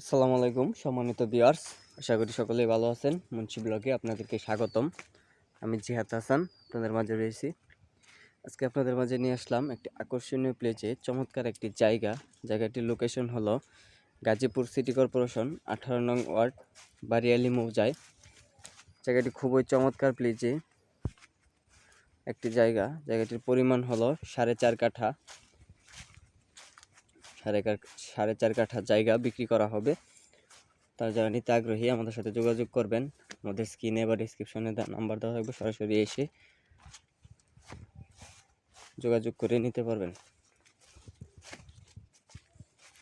আসসালামু আলাইকুম সম্মানিত ভিউয়ার্স, আশা করি সকলেই ভালো আছেন। মুন্সি ব্লগে আপনাদেরকে স্বাগতম। আমি জিহাদ হাসান আপনাদের মাঝে রয়েছি। আজকে আপনাদের মাঝে নিয়ে আসলাম একটি আকর্ষণীয় প্লেসে চমৎকার একটি জায়গাটির লোকেশন হলো গাজীপুর সিটি কর্পোরেশন 18 নং ওয়ার্ড বারিয়ালি মৌজায়। জায়গাটি খুবই চমৎকার প্লেসে একটি জায়গাটির পরিমাণ হলো 4.5 কাঠা। 4.5 কাঠা জায়গা বিক্রি করা হবে। তারা যারা নিতে আগ্রহী আমাদের সাথে যোগাযোগ করবেন। আমাদের স্ক্রিনে বা ডিসক্রিপশনে নাম্বার দেওয়া থাকবে, সরাসরি এসে যোগাযোগ করে নিতে পারবেন।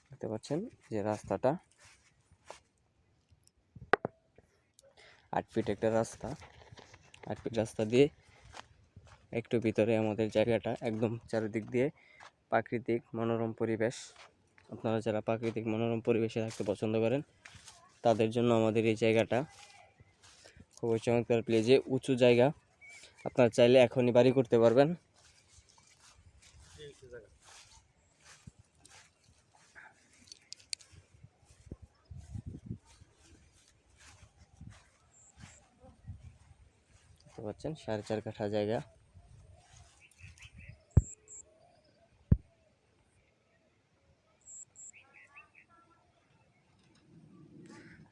দেখতে পাচ্ছেন যে রাস্তাটা 8 ফিট একটা রাস্তা। 8 ফিট রাস্তা দিয়ে একটু ভিতরে আমাদের জায়গাটা, একদম চারিদিক দিয়ে প্রাকৃতিক মনোরম পরিবেশ। আপনারা যারা প্রাকৃতিক মনোরম পরিবেশে থাকতে পছন্দ করেন তাদের জন্য আমাদের এই জায়গাটা খুবই চমৎকার প্লেসে, উঁচু জায়গা। আপনারা চাইলে এখনই বাড়ি করতে পারবেন। দেখতে পাচ্ছেন 4.5 কাঠা জায়গা।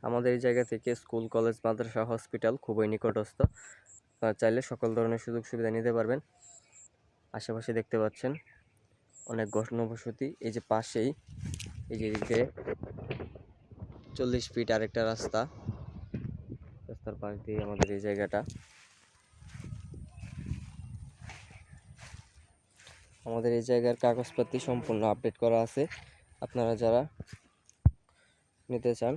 আমাদের এই জায়গা থেকে স্কুল, কলেজ, মাদ্রাসা, হসপিটাল খুবই নিকটস্থ। আপনারা চাইলে সকল ধরনের সুযোগ সুবিধা নিতে পারবেন। আশেপাশে দেখতে পাচ্ছেন অনেক ঘনবসতি। এই যে পাশেই এই যে দিকে 40 ফিট আরেকটা রাস্তার পাশ দিয়ে আমাদের এই জায়গাটা। আমাদের এই জায়গার কাগজপত্র সম্পূর্ণ আপডেট করা আছে। আপনারা যারা নিতে চান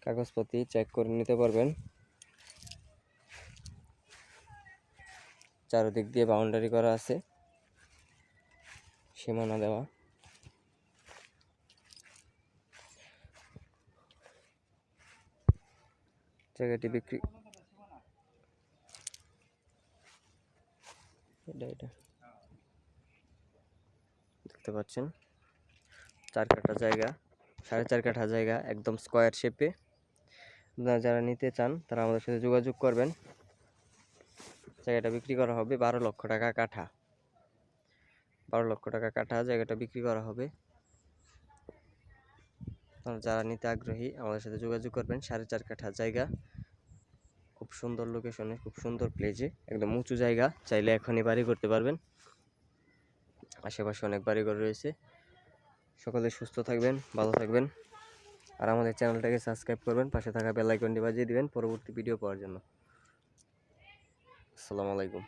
কাগজপত্র চেক করে নিতে পারবেন। চারদিক দিয়ে বাউন্ডারি করা আছে, সীমানা দেওয়া। জায়গাটি বিক্রি এটা দেখতে পাচ্ছেন 4 কাঠা জায়গা, 4.5 কাঠা জায়গা, একদম স্কোয়ার শেপে। আপনারা যারা নিতে চান তারা আমাদের সাথে যোগাযোগ করবেন। জায়গাটা বিক্রি করা হবে 12 লক্ষ টাকা কাঠা। 12 লক্ষ টাকা কাঠা জায়গাটা বিক্রি করা হবে। যারা নিতে আগ্রহী আমাদের সাথে যোগাযোগ করবেন। 4.5 কাঠা জায়গা, খুব সুন্দর লোকেশনে, খুব সুন্দর প্লেসে, একদম উঁচু জায়গা। চাইলে এখনই বাড়ি করতে পারবেন। আশেপাশে অনেক বাড়িঘর রয়েছে। সকলে সুস্থ থাকবেন, ভালো থাকবেন। আর আমাদের চ্যানেলটাকে সাবস্ক্রাইব করবেন, পাশে থাকা বেল আইকনটি বাজিয়ে দিবেন পরবর্তী ভিডিও পাওয়ার জন্য। আসসালামু আলাইকুম।